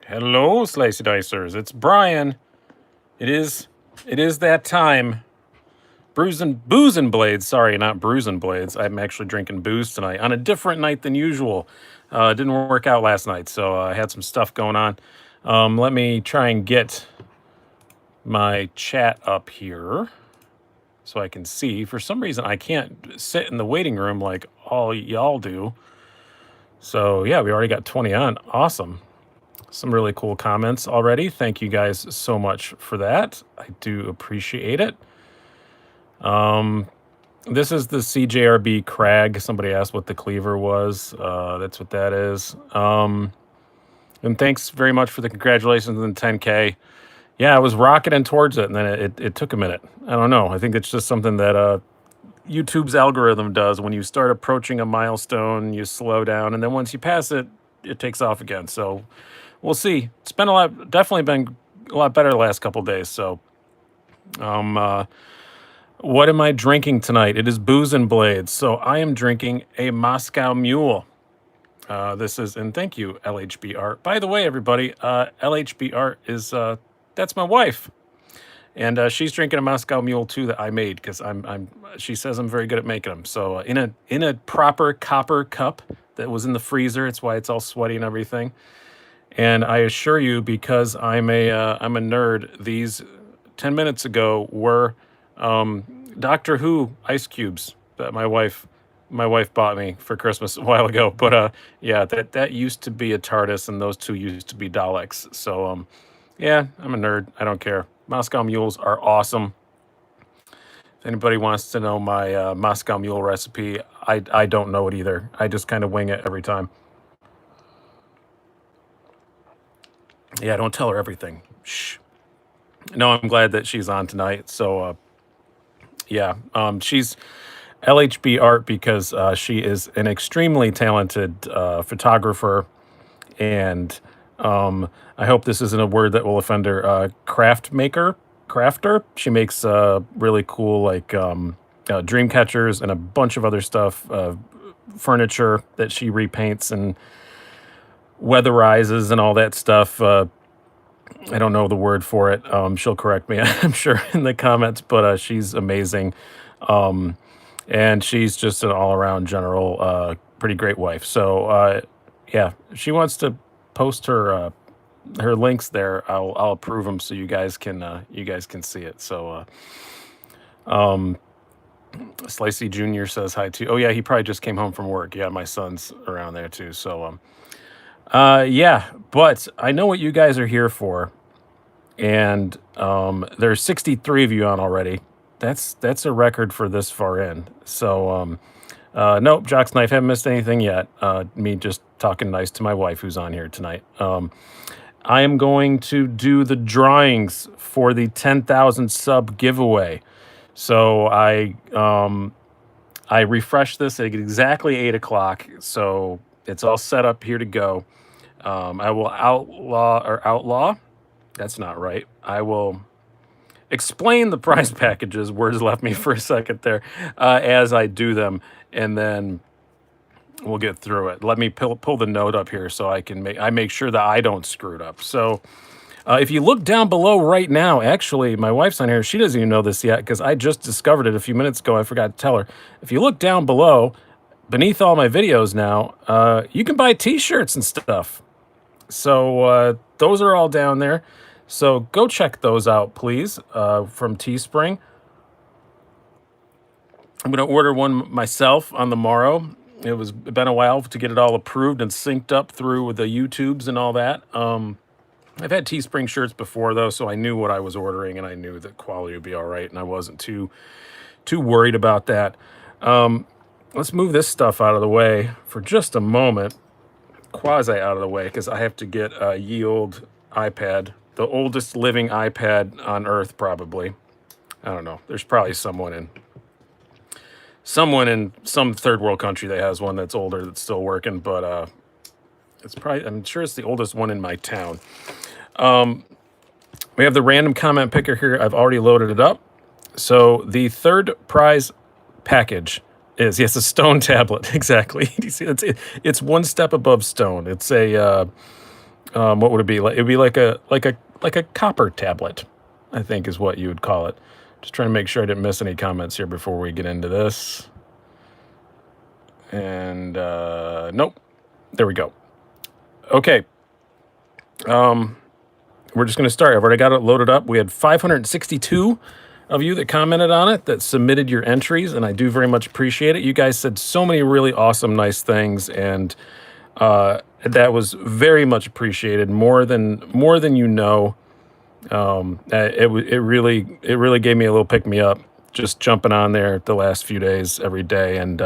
Hello, Slicey Dicers. It's Brian. It is it is that time. Booze and blades. Sorry, not bruising blades. I'm actually drinking booze tonight on a different night than usual. It didn't work out last night, so I had some stuff going on. Let me try and get my chat up here so I can see. For some reason, I can't sit in the waiting room like all y'all do. So yeah, we already got 20 on. Awesome. Some really cool comments already. Thank you guys so much for that. I do appreciate it. This is the CJRB Crag. Somebody asked what the cleaver was. That's what that is. And thanks very much for the congratulations on 10K. Yeah, I was rocketing towards it, and then it took a minute. I don't know. I think it's just something that YouTube's algorithm does. When you start approaching a milestone, you slow down, and then once you pass it, it takes off again. So we'll see. It's been definitely been a lot better the last couple days. So, what am I drinking tonight? It is Booze and Blades. So I am drinking a Moscow Mule. And thank you, LHB Art. By the way, everybody, LHB Art is, that's my wife. And she's drinking a Moscow Mule too that I made because she says I'm very good at making them. So in a proper copper cup that was in the freezer. It's why it's all sweaty and everything. And I assure you, because I'm a nerd, these 10 minutes ago were Doctor Who ice cubes that my wife bought me for Christmas a while ago. But yeah, that used to be a TARDIS, and those two used to be Daleks. So yeah, I'm a nerd. I don't care. Moscow Mules are awesome. If anybody wants to know my Moscow Mule recipe, I don't know it either. I just kind of wing it every time. Yeah, don't tell her everything. Shh. No, I'm glad that she's on tonight. So yeah, she's LHB Art because she is an extremely talented photographer, and I hope this isn't a word that will offend her. Crafter. She makes really cool dream catchers and a bunch of other stuff, furniture that she repaints and weatherizes and all that stuff. I don't know the word for it. She'll correct me, I'm sure, in the comments, but she's amazing. And she's just an all-around general, pretty great wife. So yeah, if she wants to post her links there, I'll approve them so you guys can see it. So Slicey Jr. says hi too. Oh yeah, he probably just came home from work. Yeah, my son's around there too. So yeah, but I know what you guys are here for, and there's 63 of you on already. That's a record for this far in. So nope, Jock's Knife, haven't missed anything yet. Me just talking nice to my wife who's on here tonight. I am going to do the drawings for the 10,000 sub giveaway. So I refreshed this at exactly 8 o'clock. So it's all set up here to go. I will outlaw. That's not right. I will explain the prize packages. Words left me for a second there as I do them, and then we'll get through it. Let me pull the note up here so I can make sure that I don't screw it up. So if you look down below right now, actually, my wife's on here. She doesn't even know this yet because I just discovered it a few minutes ago. I forgot to tell her. If you look down below, beneath all my videos now, you can buy T-shirts and stuff. So those are all down there. So go check those out, please, from Teespring. I'm going to order one myself on the morrow. It's been a while to get it all approved and synced up through the YouTubes and all that. I've had Teespring shirts before, though, so I knew what I was ordering, and I knew that quality would be all right, and I wasn't too worried about that. Let's move this stuff out of the way for just a moment. Quasi out of the way, because I have to get a ye old iPad, the oldest living iPad on Earth, probably. I don't know. There's probably someone in some third world country that has one that's older that's still working, but I'm sure it's the oldest one in my town. We have the random comment picker here. I've already loaded it up. So the third prize package is, yes, a stone tablet. Exactly. You see, it's one step above stone. It's a what would it be like? It'd be like a copper tablet, I think is what you would call it. Just trying to make sure I didn't miss any comments here before we get into this. And nope, there we go. Okay, we're just going to start. I've already got it loaded up. We had 562 of you that commented on it, that submitted your entries, and I do very much appreciate it. You guys said so many really awesome, nice things, and that was very much appreciated, more than you know. It really gave me a little pick me up, just jumping on there the last few days every day and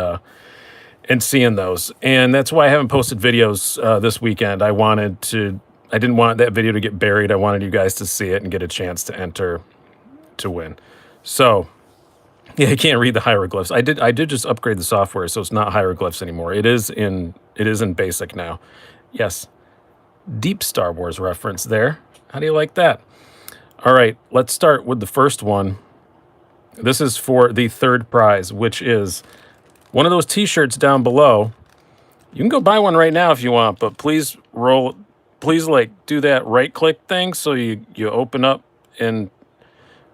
seeing those. And that's why I haven't posted videos this weekend. I didn't want that video to get buried. I wanted you guys to see it and get a chance to enter to win. So yeah, I can't read the hieroglyphs. I did just upgrade the software, so it's not hieroglyphs anymore. It is in basic now. Yes. Deep Star Wars reference there. How do you like that? All right, let's start with the first one. This is for the third prize, which is one of those t-shirts down below. You can go buy one right now if you want, but please like do that right click thing so you open up in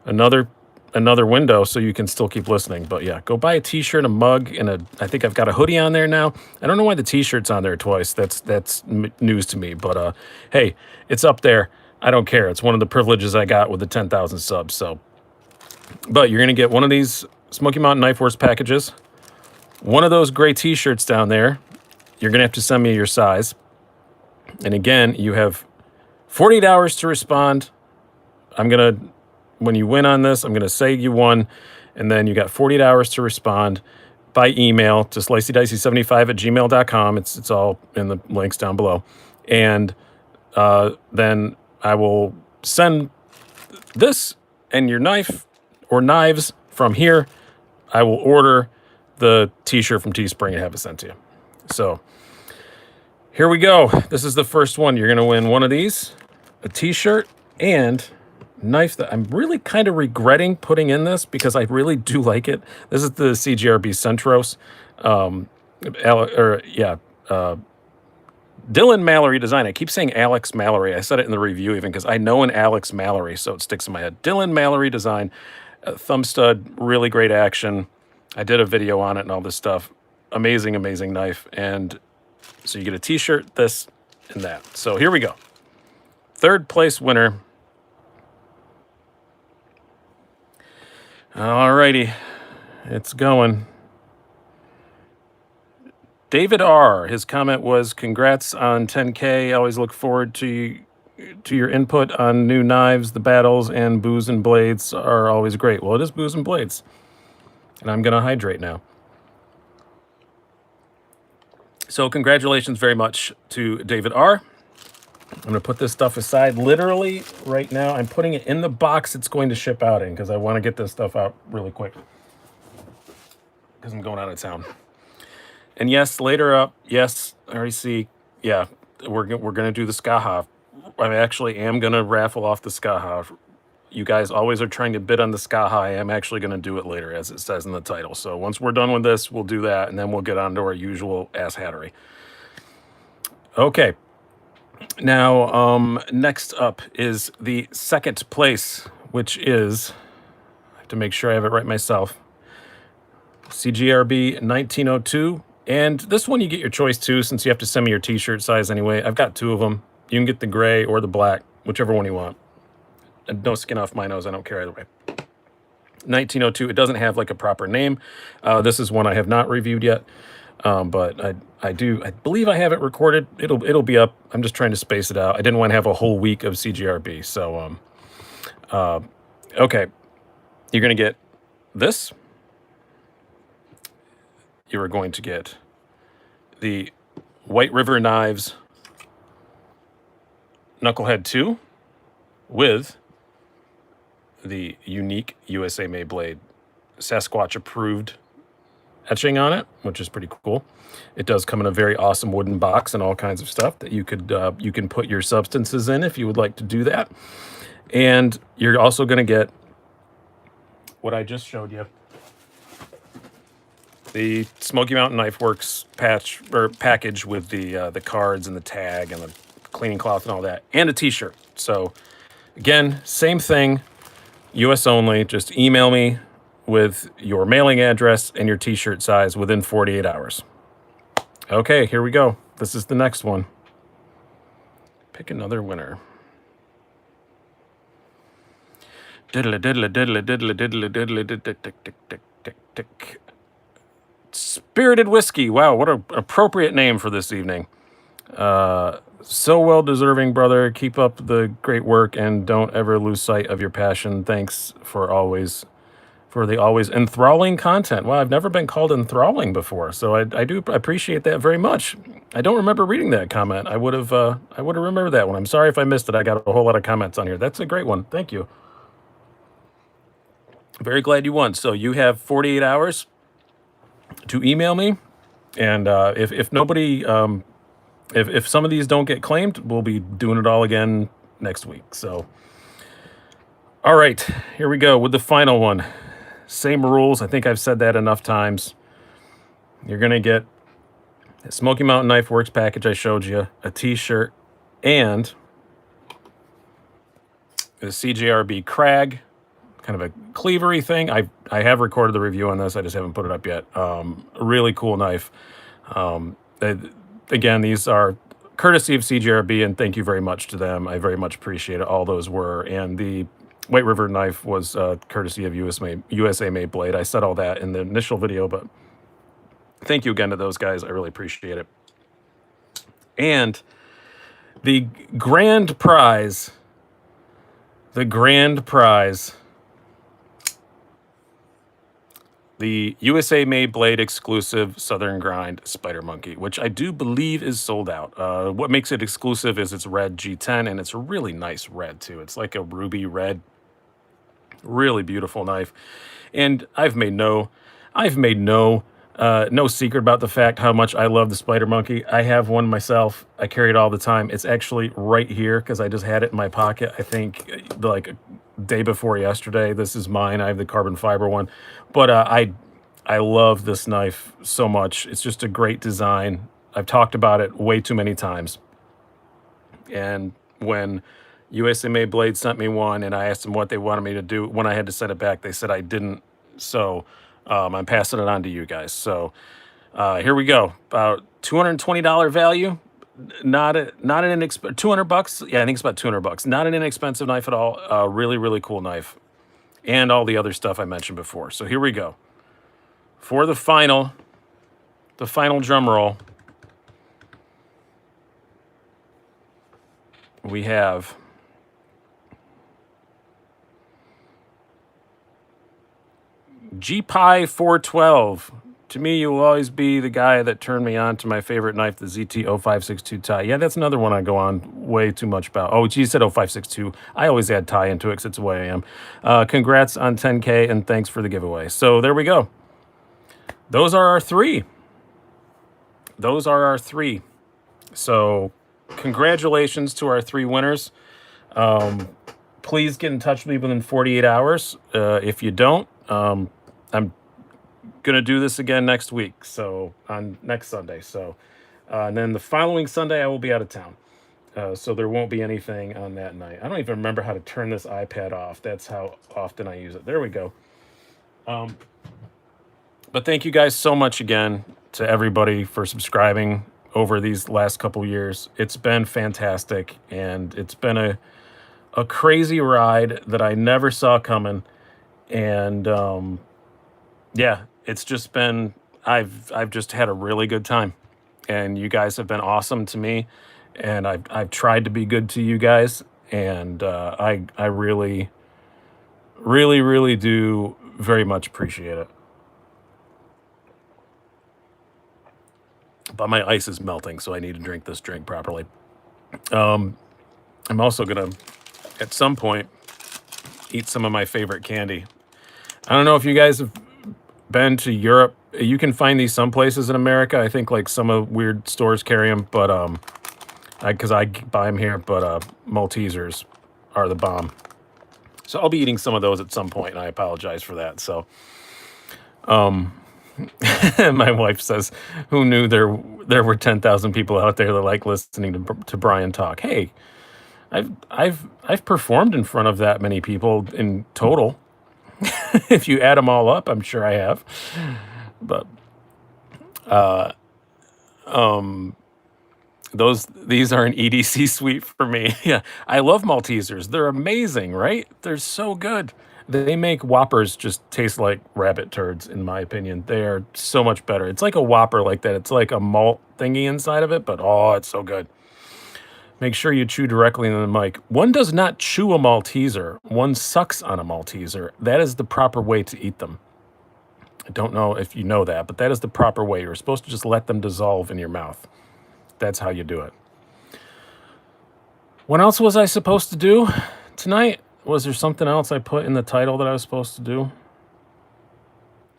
another window so you can still keep listening. But yeah, go buy a t-shirt, a mug, and I think I've got a hoodie on there now. I don't know why the t-shirt's on there twice. That's news to me, but hey, it's up there. I don't care. It's one of the privileges I got with the 10,000 subs. So, but you're going to get one of these Smoky Mountain Knife Wars packages, one of those gray t-shirts down there. You're going to have to send me your size. And again, you have 48 hours to respond. When you win on this, I'm going to say you won, and then you got 48 hours to respond by email to sliceyDicey75@gmail.com. It's all in the links down below. And then I will send this and your knife or knives from here. I will order the t-shirt from Teespring and have it sent to you. So here we go. This is the first one. You're going to win one of these, a t-shirt, and knife that I'm really kind of regretting putting in this because I really do like it. This is the CGRB Centros. Dylan Mallory design. I keep saying Alex Mallory. I said it in the review even because I know an Alex Mallory, so it sticks in my head. Dylan Mallory design. Thumb stud, really great action. I did a video on it and all this stuff. Amazing, amazing knife. And so you get a t-shirt, this, and that. So here we go. Third place winner. Alrighty, it's going. David R. His comment was, "Congrats on 10K. Always look forward to your input on new knives. The battles and booze and blades are always great." Well, it is booze and blades, and I'm gonna hydrate now. So congratulations very much to David R. I'm going to put this stuff aside literally right now. I'm putting it in the box it's going to ship out in because I want to get this stuff out really quick because I'm going out of town. And yes, later up, yes, I already see, yeah, we're going to do the Skaha. I actually am going to raffle off the Skaha. You guys always are trying to bid on the Skaha. I am actually going to do it later, as it says in the title. So once we're done with this, we'll do that, and then we'll get on to our usual ass hattery. Okay. Now, next up is the second place, which is, I have to make sure I have it right myself, CGRB 1902. And this one you get your choice too, since you have to send me your t-shirt size anyway. I've got two of them. You can get the gray or the black, whichever one you want. And no skin off my nose. I don't care either way. 1902. It doesn't have like a proper name. This is one I have not reviewed yet. But I believe I have it recorded. It'll be up. I'm just trying to space it out. I didn't want to have a whole week of CGRB. So, okay. You're going to get this. You are going to get the White River Knives Knucklehead 2 with the unique USA made blade Sasquatch approved etching on it, which is pretty cool. It does come in a very awesome wooden box and all kinds of stuff that you can put your substances in if you would like to do that. And you're also going to get what I just showed you, the Smoky Mountain Knife Works package with the cards and the tag and the cleaning cloth and all that, and a t-shirt. So again, same thing, US only. Just email me with your mailing address and your t-shirt size within 48 hours. Okay, here we go. This is the next one. Pick another winner. Diddle diddle diddle diddle diddle diddle tick. Spirited Whiskey. Wow, what an appropriate name for this evening. So well deserving, brother. Keep up the great work and don't ever lose sight of your passion. Thanks for the always enthralling content. Wow, I've never been called enthralling before, so I do appreciate that very much. I don't remember reading that comment. I would have remembered that one. I'm sorry if I missed it. I got a whole lot of comments on here. That's a great one. Thank you. Very glad you won. So you have 48 hours to email me, and if nobody, if some of these don't get claimed, we'll be doing it all again next week. So, all right, here we go with the final one. Same rules. I think I've said that enough times. You're gonna get a Smoky Mountain Knife Works package I showed you, a t-shirt, and a CJRB Crag, kind of a cleavery thing. I have recorded the review on this. I just haven't put it up yet. A really cool knife. Again, these are courtesy of CJRB, and thank you very much to them. I very much appreciate it. All those were, and the White River knife was courtesy of USA Made Blade. I said all that in the initial video, but thank you again to those guys. I really appreciate it. And the grand prize, the USA Made Blade exclusive Southern Grind Spider Monkey, which I do believe is sold out. What makes it exclusive is it's red G10, and it's a really nice red too. It's like a ruby red, really beautiful knife. And I've made no secret about the fact how much I love the Spider Monkey. I have one myself. I carry it all the time. It's actually right here because I just had it in my pocket. I think like day before yesterday. This is mine. I have the carbon fiber one, but I love this knife so much. It's just a great design. I've talked about it way too many times. And when USA Made Blade sent me one and I asked them what they wanted me to do when I had to send it back, they said I didn't. So I'm passing it on to you guys. So here we go. About $220 value. Not an inexpensive, $200. Yeah, I think it's about $200. Not an inexpensive knife at all. Really, really cool knife, and all the other stuff I mentioned before. So here we go for the final drum roll. We have G-Pi 412. To me, you will always be the guy that turned me on to my favorite knife, the ZT 0562 tie. Yeah, that's another one I go on way too much about. Oh, geez, said 0562. I always add tie into it because it's the way I am. Congrats on 10K, and thanks for the giveaway. So there we go. Those are our three. So congratulations to our three winners. Please get in touch with me within 48 hours. If you don't, I'm gonna do this again next week, so on next Sunday. So and then the following Sunday I will be out of town, so there won't be anything on that night. I don't even remember how to turn this iPad off. That's how often I use it. There we go. But thank you guys so much again to everybody for subscribing over these last couple years. It's been fantastic, and it's been a crazy ride that I never saw coming. And yeah, it's just been, I've just had a really good time, and you guys have been awesome to me, and I've tried to be good to you guys, and I really do very much appreciate it. But my ice is melting, so I need to drink this drink properly. I'm also gonna, at some point, eat some of my favorite candy. I don't know if you guys have been to Europe. You can find these some places in America. I think like some of weird stores carry them, but because I buy them here, but Maltesers are the bomb. So I'll be eating some of those at some point, and I apologize for that. So My wife says, "Who knew there were 10,000 people out there that like listening to Brian talk?" Hey, I've performed in front of that many people in total. If you add them all up, I'm sure I have. But these are an EDC suite for me. Yeah, I love Maltesers. They're amazing, right? They're so good. They make Whoppers just taste like rabbit turds, in my opinion. They are so much better. It's like a Whopper like that. It's like a malt thingy inside of it, but oh, it's so good. Make sure you chew directly into the mic. One does not chew a Malteser. One sucks on a Malteser. That is the proper way to eat them. I don't know if you know that, but that is the proper way. You're supposed to just let them dissolve in your mouth. That's how you do it. What else was I supposed to do tonight? Was there something else I put in the title that I was supposed to do?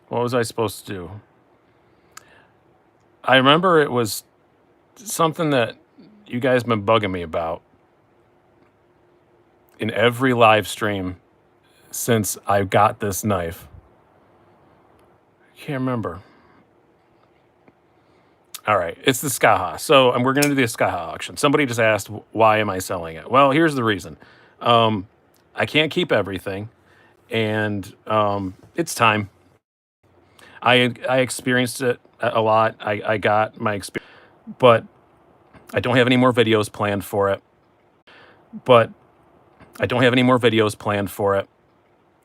What was I supposed to do? I remember it was something that you guys been bugging me about in every live stream since I got this knife. Can't remember. All right, it's the Skaha. So we're going to do the Skaha auction. Somebody just asked, why am I selling it? Well, here's the reason. I can't keep everything, and it's time. I experienced it a lot. I got my experience, but I don't have any more videos planned for it.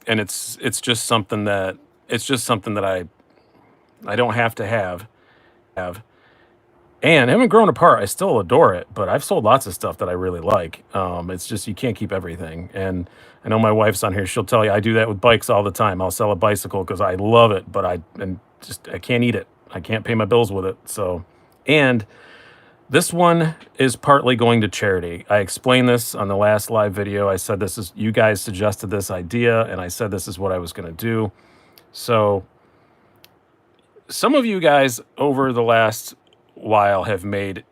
And it's just something that I don't have to have. And I haven't grown apart. I still adore it, but I've sold lots of stuff that I really like. It's just you can't keep everything. And I know my wife's on here. She'll tell you I do that with bikes all the time. I'll sell a bicycle because I love it, but I can't eat it. I can't pay my bills with it. So, and this one is partly going to charity. I explained this on the last live video. I said you guys suggested this idea, and I said this is what I was going to do. So some of you guys over the last while have made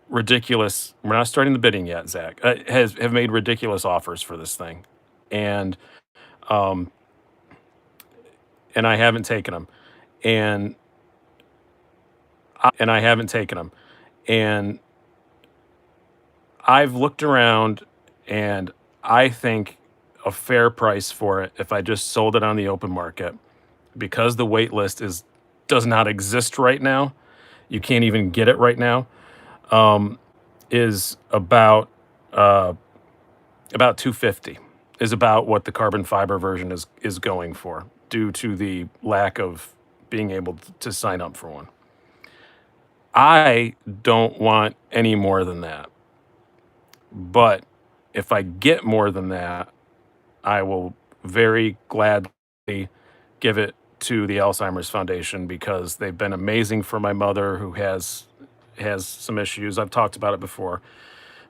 ridiculous, we're not starting the bidding yet, Zach, have made ridiculous offers for this thing. And I haven't taken them. And I haven't taken them. And I've looked around, and I think a fair price for it, if I just sold it on the open market, because the wait list does not exist right now, you can't even get it right now, is about $250 is about what the carbon fiber version is going for, due to the lack of being able to sign up for one. I don't want any more than that. But if I get more than that, I will very gladly give it to the Alzheimer's Foundation, because they've been amazing for my mother, who has some issues. I've talked about it before.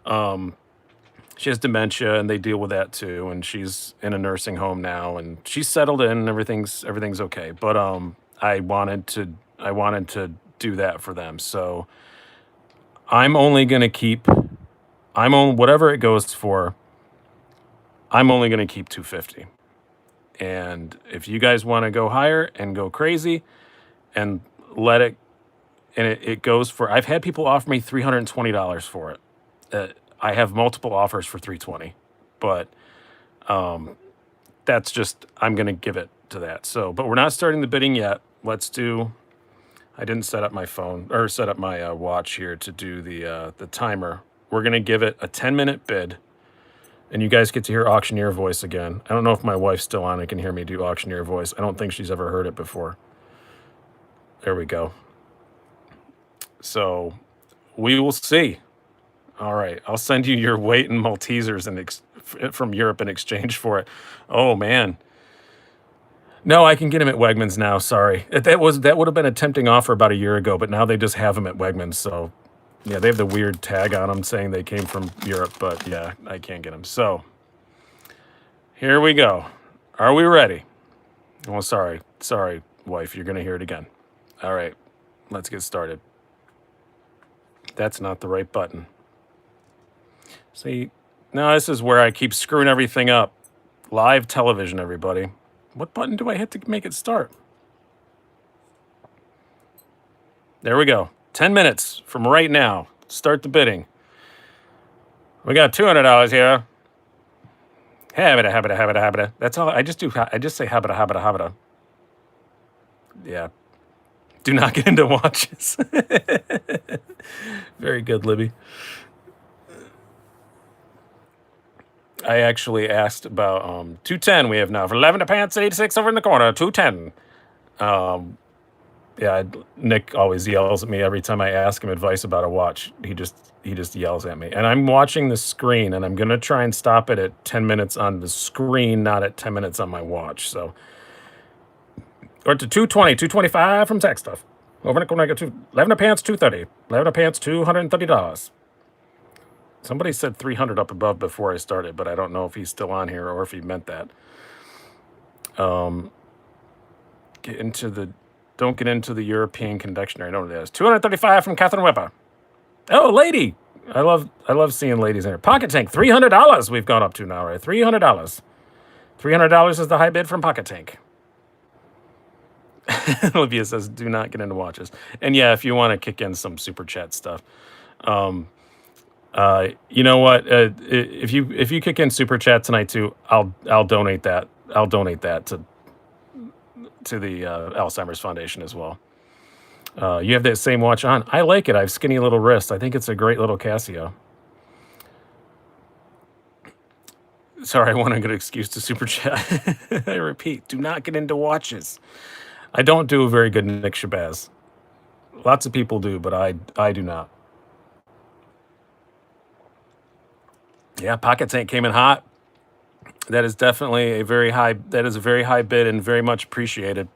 She has dementia, and they deal with that too. And she's in a nursing home now, and she's settled in, and everything's okay. But I wanted to do that for them. So I'm only going to keep, whatever it goes for, I'm only going to keep $250. And if you guys want to go higher and go crazy and let it, and it goes for, I've had people offer me $320 for it. I have multiple offers for $320, but that's just, I'm going to give it to that. So, but we're not starting the bidding yet. I didn't set up my phone, or set up my watch here to do the timer. We're going to give it a 10-minute bid. And you guys get to hear auctioneer voice again. I don't know if my wife's still on and can hear me do auctioneer voice. I don't think she's ever heard it before. There we go. So we will see. All right. I'll send you your weight in Maltesers from Europe in exchange for it. Oh, man. No, I can get them at Wegmans now. Sorry. That would have been a tempting offer about a year ago, but now they just have them at Wegmans. So yeah, they have the weird tag on them saying they came from Europe, but yeah, I can't get them. So here we go. Are we ready? Oh, sorry, wife. You're going to hear it again. All right, let's get started. That's not the right button. See, now this is where I keep screwing everything up. Live television, everybody. What button do I hit to make it start? There we go. 10 minutes from right now. Start the bidding. We got $200 here. Habita, habita, habita, habita. That's all I just do. I just say habita, habita, habita. Yeah. Do not get into watches. Very good, Libby. I actually asked about 210 we have now for 11 to pants 86 over in the corner 210. Yeah, Nick always yells at me every time I ask him advice about a watch. He just yells at me. And I'm watching the screen and I'm going to try and stop it at 10 minutes on the screen, not at 10 minutes on my watch. So or to 220, 225 from Tech Stuff. Over in the corner I got 11 to pants 230. 11 to pants $230. Somebody said 300 up above before I started, but I don't know if he's still on here or if he meant that. Don't get into the European confectionery. I know what it is. 235 from Catherine Weber. Oh, lady. I love seeing ladies in here. Pocket Tank, $300 we've gone up to now, right? $300. $300 is the high bid from Pocket Tank. Olivia says, do not get into watches. And yeah, if you want to kick in some super chat stuff. You know what? If you kick in super chat tonight too, I'll donate that. I'll donate that to the Alzheimer's Foundation as well. You have that same watch on. I like it. I have skinny little wrists. I think it's a great little Casio. Sorry, I want a good excuse to super chat. I repeat, do not get into watches. I don't do a very good Nick Shabazz. Lots of people do, but I do not. Yeah, Pocket Tank came in hot. That is definitely a very high bid and very much appreciated.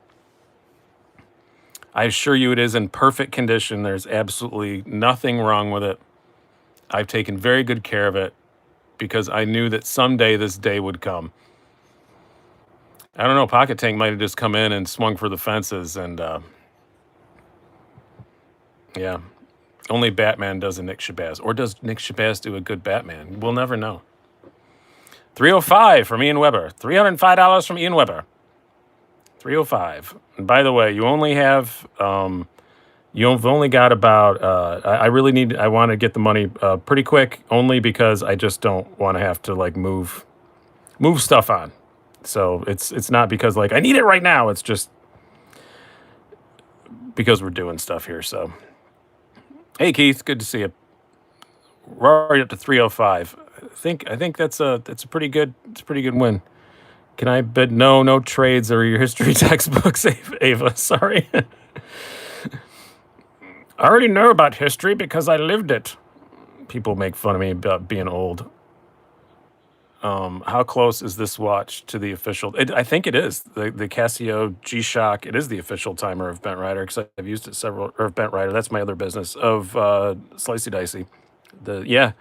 I assure you it is in perfect condition. There's absolutely nothing wrong with it. I've taken very good care of it because I knew that someday this day would come. I don't know, Pocket Tank might have just come in and swung for the fences and yeah. Only Batman does a Nick Shabazz. Or does Nick Shabazz do a good Batman? We'll never know. $305 from Ian Weber. $305 from Ian Weber. $305. And by the way, you only have you've only got about I want to get the money pretty quick only because I just don't want to have to like move stuff on. So it's not because like I need it right now. It's just because we're doing stuff here. So hey Keith, good to see you. We're already up to 305. I think that's a pretty good win. Can I bid no trades or your history textbooks, Ava? Sorry. I already know about history because I lived it. People make fun of me about being old. How close is this watch to the official? I think it is. The Casio G-Shock, it is the official timer of Bent Rider because I've used it of Bent Rider. That's my other business, of Slicey Dicey. The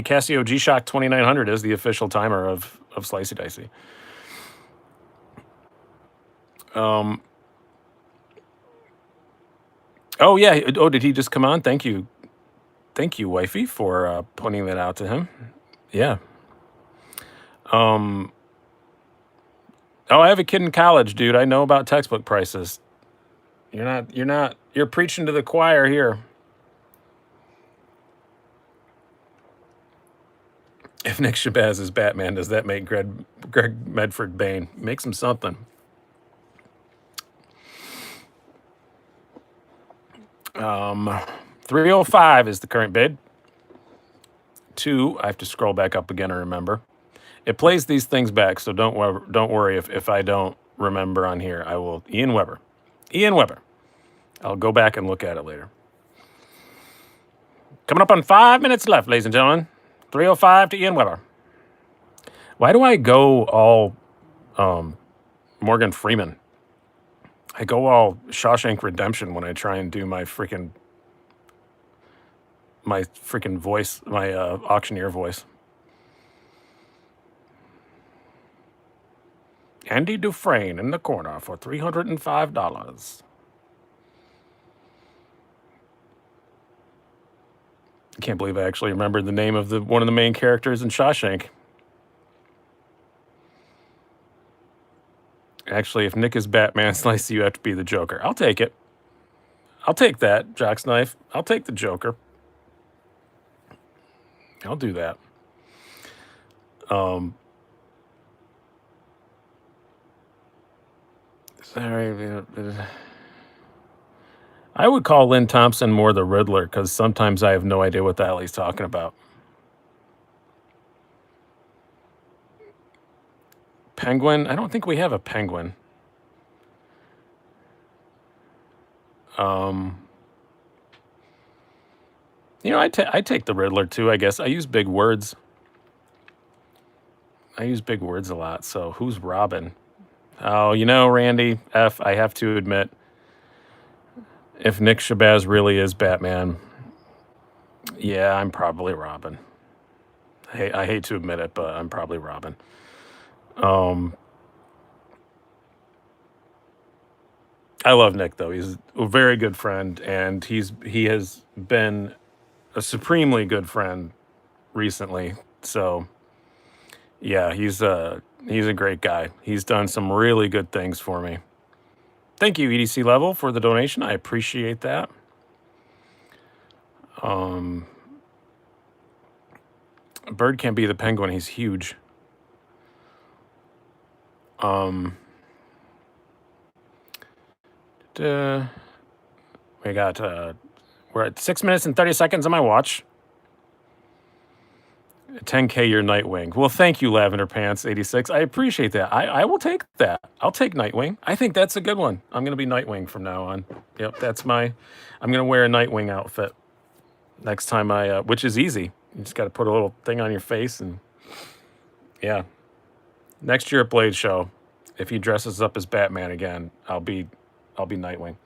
Casio G-Shock 2900 is the official timer of Slicey Dicey. Oh, yeah. Oh, did he just come on? Thank you. Thank you, wifey, for pointing that out to him. Yeah. Oh, I have a kid in college, dude. I know about textbook prices. You're preaching to the choir here. If Nick Shabazz is Batman, does that make Greg Medford Bane? Makes him something. $305 is the current bid. I have to scroll back up again and remember. It plays these things back, so don't worry if I don't remember on here. I will. Ian Weber. I'll go back and look at it later. Coming up on 5 minutes left, ladies and gentlemen. 305 to Ian Weber. Why do I go all Morgan Freeman? I go all Shawshank Redemption when I try and do my freaking voice, my auctioneer voice. Andy Dufresne in the corner for $305. I can't believe I actually remembered the name of one of the main characters in Shawshank. Actually, if Nick is Batman, Slicey, you have to be the Joker. I'll take it. I'll take that, Jock's Knife. I'll take the Joker. I'll do that. Sorry. I would call Lynn Thompson more the Riddler because sometimes I have no idea what the hell he's talking about. Penguin? I don't think we have a penguin. You know, I take the Riddler too, I guess. I use big words. I use big words a lot. So who's Robin? Oh, you know, Randy F., I have to admit, if Nick Shabazz really is Batman, yeah, I'm probably Robin. I hate to admit it, but I'm probably Robin. I love Nick though. He's a very good friend, and he has been a supremely good friend recently. So yeah, he's a great guy. He's done some really good things for me. Thank you, EDC Level, for the donation. I appreciate that. Bird can't be the penguin. He's huge. We got we're at 6 minutes and 30 seconds on my watch. 10K your Nightwing. Well, thank you, Lavender Pants 86. I appreciate that. I will take that. I'll take Nightwing. I think that's a good one. I'm gonna be Nightwing from now on. Yep, I'm gonna wear a Nightwing outfit next time which is easy. You just gotta put a little thing on your face and yeah. Next year at Blade Show, if he dresses up as Batman again, I'll be Nightwing.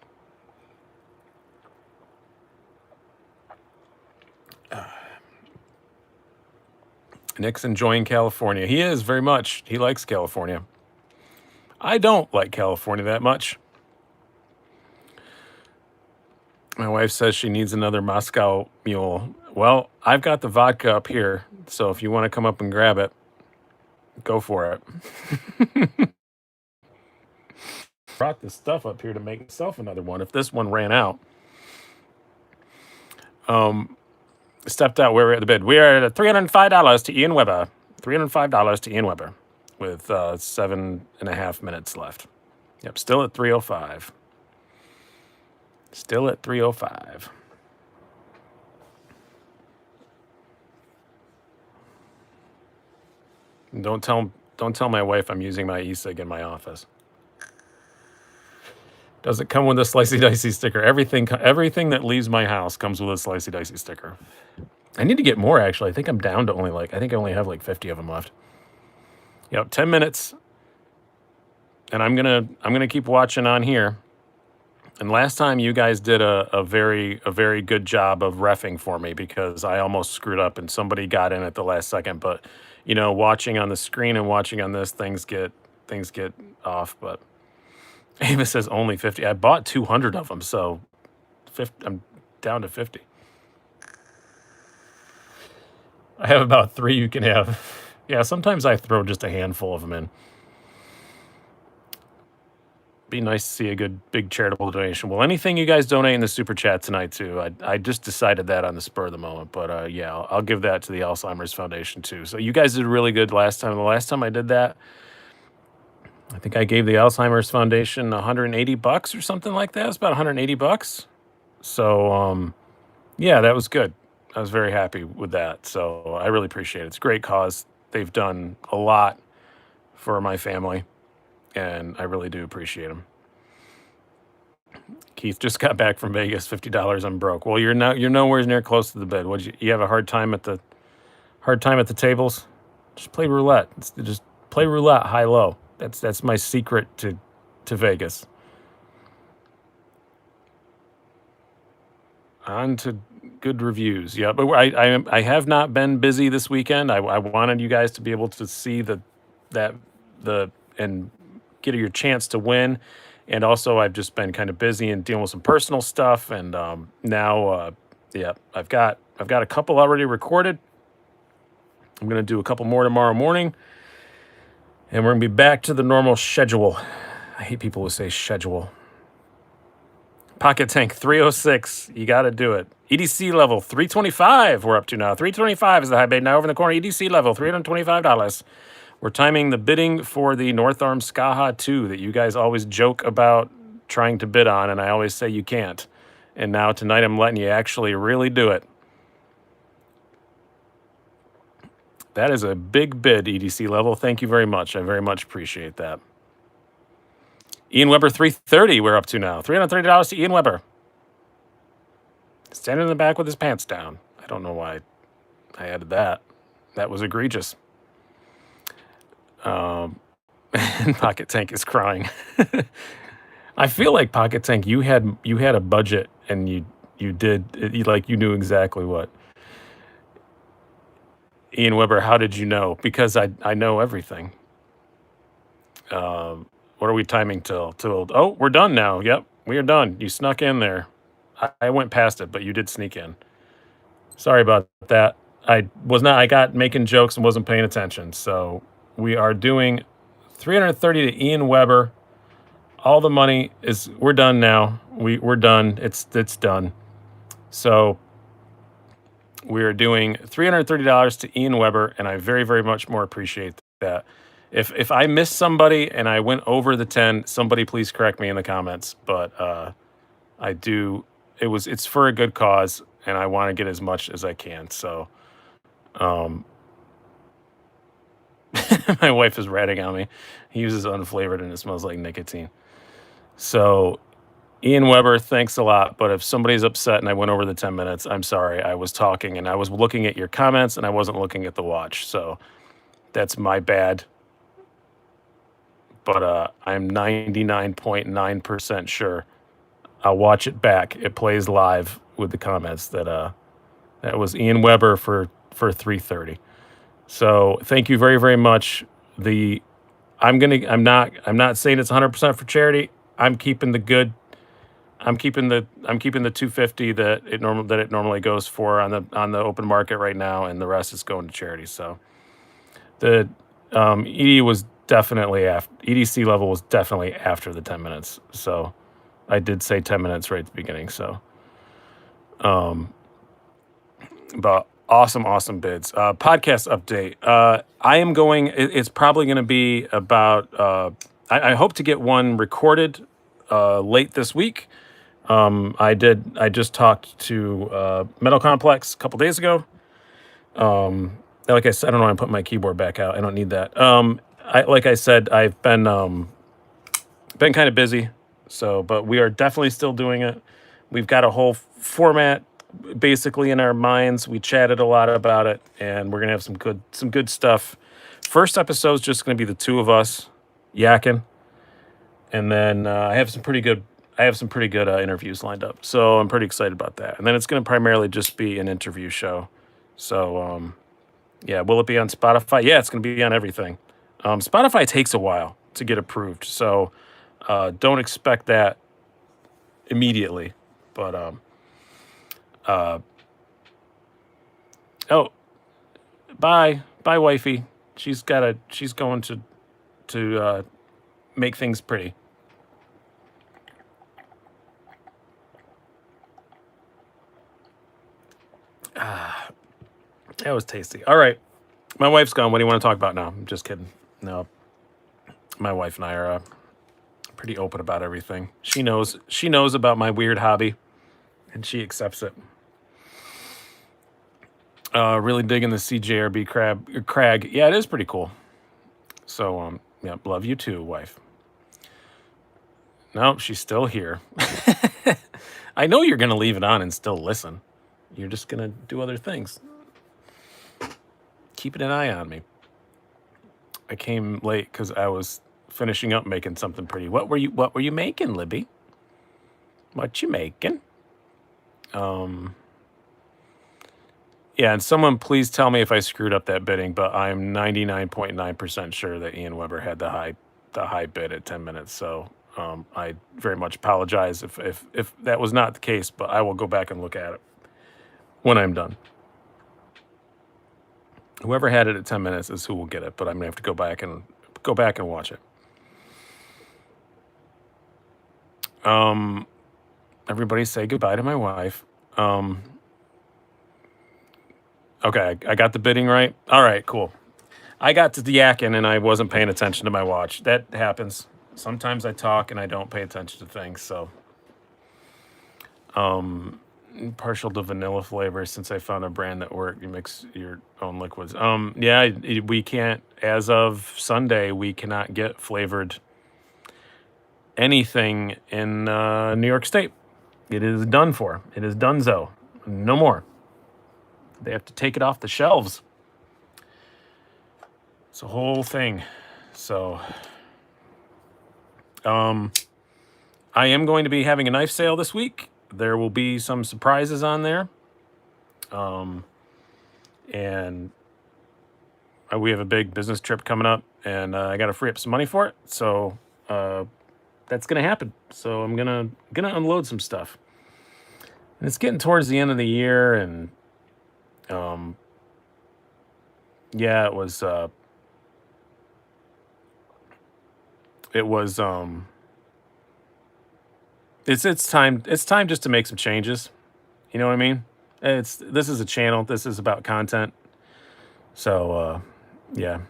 Nick's enjoying California. He is very much. He likes California. I don't like California that much. My wife says she needs another Moscow Mule. Well, I've got the vodka up here, so if you want to come up and grab it, go for it. Brought this stuff up here to make myself another one if this one ran out. Stepped out where we're at the bid. We are at $305 to Ian Weber. $305 to Ian Weber with 7.5 minutes left. Yep, still at 305. Still at 305. Don't tell my wife I'm using my e-cig in my office. Does it come with a Slicey Dicey sticker? Everything that leaves my house comes with a Slicey Dicey sticker. I need to get more, actually. I think I'm down to I think I only have like 50 of them left. Yep, 10 minutes. And I'm gonna keep watching on here. And last time you guys did a very good job of reffing for me because I almost screwed up and somebody got in at the last second. But you know, watching on the screen and watching on this, things get off. But Ava says only 50. I bought 200 of them, so 50, I'm down to 50. I have about 3 you can have. Yeah, sometimes I throw just a handful of them in. Be nice to see a good big charitable donation. Well, anything you guys donate in the super chat tonight too. I just decided that on the spur of the moment, but yeah, I'll give that to the Alzheimer's Foundation too. So you guys did really good last time. The last time I did that, I think I gave the Alzheimer's Foundation $180 or something like that. It's about $180. So yeah, that was good. I was very happy with that. So I really appreciate it. It's a great cause. They've done a lot for my family, and I really do appreciate them. Keith just got back from Vegas. $50. I'm broke. Well, you're nowhere near close to the bid. You have a hard time at the tables? Just play roulette. Just play roulette high low. That's my secret to Vegas. On to good reviews. Yeah, but I have not been busy this weekend. I wanted you guys to be able to see and get your chance to win. And also I've just been kind of busy and dealing with some personal stuff. And now, yeah, I've got a couple already recorded. I'm going to do a couple more tomorrow morning. And we're going to be back to the normal schedule. I hate people who say schedule. Pocket Tank 306. You got to do it. EDC level 325. We're up to now. 325 is the high bid. Now over in the corner. EDC level $325. We're timing the bidding for the North Arm Skaha 2 that you guys always joke about trying to bid on, and I always say you can't. And now tonight I'm letting you actually really do it. That is a big bid, EDC level. Thank you very much. I very much appreciate that. Ian Weber 330 we're up to now. $330 to Ian Weber. Standing in the back with his pants down. I don't know why I added that. That was egregious. Pocket Tank is crying. I feel like Pocket Tank, you had a budget and you knew exactly what. Ian Weber, how did you know? Because I know everything. What are we timing till? Oh, we're done now. Yep, we are done. You snuck in there. I went past it, but you did sneak in. Sorry about that. I got making jokes and wasn't paying attention. So we are doing 330 to Ian Weber. All the money we're done now. We're done. It's done. So we are doing $330 to Ian Weber, and I very, very much more appreciate that. If I missed somebody and I went over the 10, somebody please correct me in the comments. But I do. It's for a good cause, and I want to get as much as I can. So, my wife is ratting on me. He uses unflavored, and it smells like nicotine. So, Ian Weber, thanks a lot. But if somebody's upset and I went over the 10 minutes, I'm sorry. I was talking and I was looking at your comments and I wasn't looking at the watch. So that's my bad. But I'm 99.9% sure I'll watch it back. It plays live with the comments that was Ian Weber for 330. So thank you very, very much. I'm not saying it's 100% for charity. I'm keeping the 250 that it normally goes for on the open market right now, and the rest is going to charity. So the EDC level was definitely after the 10 minutes. So I did say 10 minutes right at the beginning. So but awesome bids. Podcast update. I am going. It's probably going to be about. I hope to get one recorded late this week. I just talked to Metal Complex a couple days ago. Like I said, I don't know why I'm putting my keyboard back out. I don't need that. Like I said, I've been kind of busy. So, but we are definitely still doing it. We've got a whole format basically in our minds. We chatted a lot about it, and we're gonna have some good stuff. First episode is just gonna be the two of us yakking, and then I have some pretty good interviews lined up. So I'm pretty excited about that. And then it's gonna primarily just be an interview show. So yeah, will it be on Spotify? Yeah, it's gonna be on everything. Spotify takes a while to get approved, so don't expect that immediately. But oh, bye, wifey. She's going to make things pretty. That was tasty. All right, my wife's gone. What do you want to talk about now? I'm just kidding. No, my wife and I are pretty open about everything. She knows about my weird hobby, and she accepts it. Really digging the CJRB crag. Yeah, it is pretty cool. So yeah, love you too, wife. No, she's still here. I know you're gonna leave it on and still listen. You're just gonna do other things. Keeping an eye on me. I came late because I was finishing up making something pretty. What were you making, Libby? What you making? Yeah, and someone please tell me if I screwed up that bidding, but I'm 99.9% sure that Ian Weber had the high bid at 10 minutes. So I very much apologize if that was not the case, but I will go back and look at it when I'm done. Whoever had it at 10 minutes is who will get it, but I'm gonna have to go back and watch it. Everybody say goodbye to my wife. Okay, I got the bidding right. All right, cool. I got to the yakking and I wasn't paying attention to my watch. That happens. Sometimes I talk and I don't pay attention to things. So, partial to vanilla flavor since I found a brand that worked. You mix your own liquids. Yeah, we can't, as of Sunday, we cannot get flavored anything in New York State. It is done for. It is donezo. No more. They have to take it off the shelves. It's a whole thing. So, I am going to be having a knife sale this week. There will be some surprises on there. And we have a big business trip coming up, and I got to free up some money for it. So that's gonna happen. So I'm gonna unload some stuff. And it's getting towards the end of the year, and yeah, it was it's time just to make some changes. You know what I mean? This is a channel. This is about content. So yeah,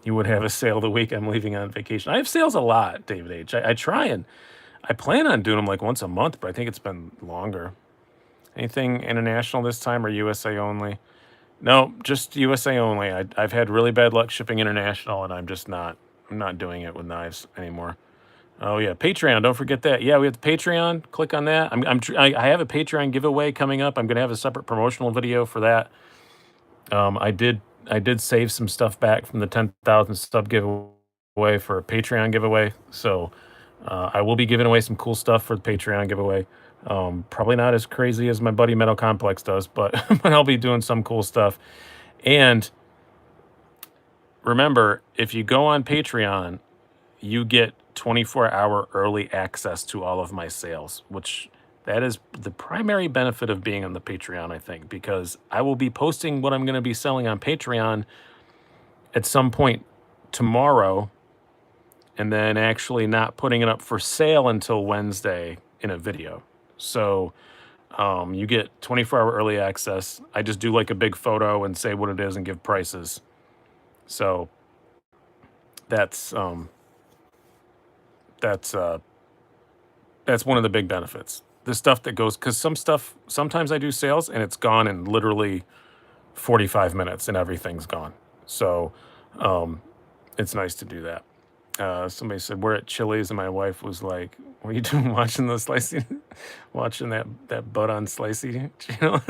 you would have a sale the week I'm leaving on vacation. I have sales a lot, David H. I try and I plan on doing them like once a month, but I think it's been longer. Anything international this time or USA only? No, just USA only. I've had really bad luck shipping international, and I'm not doing it with knives anymore. Oh yeah, Patreon. Don't forget that. Yeah, we have the Patreon. Click on that. I have a Patreon giveaway coming up. I'm gonna have a separate promotional video for that. I did save some stuff back from the 10,000 sub giveaway for a Patreon giveaway. So I will be giving away some cool stuff for the Patreon giveaway. Probably not as crazy as my buddy Metal Complex does, but but I'll be doing some cool stuff. And remember, if you go on Patreon, you get 24-hour early access to all of my sales, which that is the primary benefit of being on the Patreon, I think, because I will be posting what I'm going to be selling on Patreon at some point tomorrow, and then actually not putting it up for sale until Wednesday in a video. So you get 24-hour early access. I just do like a big photo and say what it is and give prices. So that's one of the big benefits. The stuff that goes, because sometimes I do sales and it's gone in literally 45 minutes and everything's gone. So it's nice to do that. Somebody said we're at Chili's and my wife was like, "What are you doing watching the Slicey, watching that butt on Slicey channel?"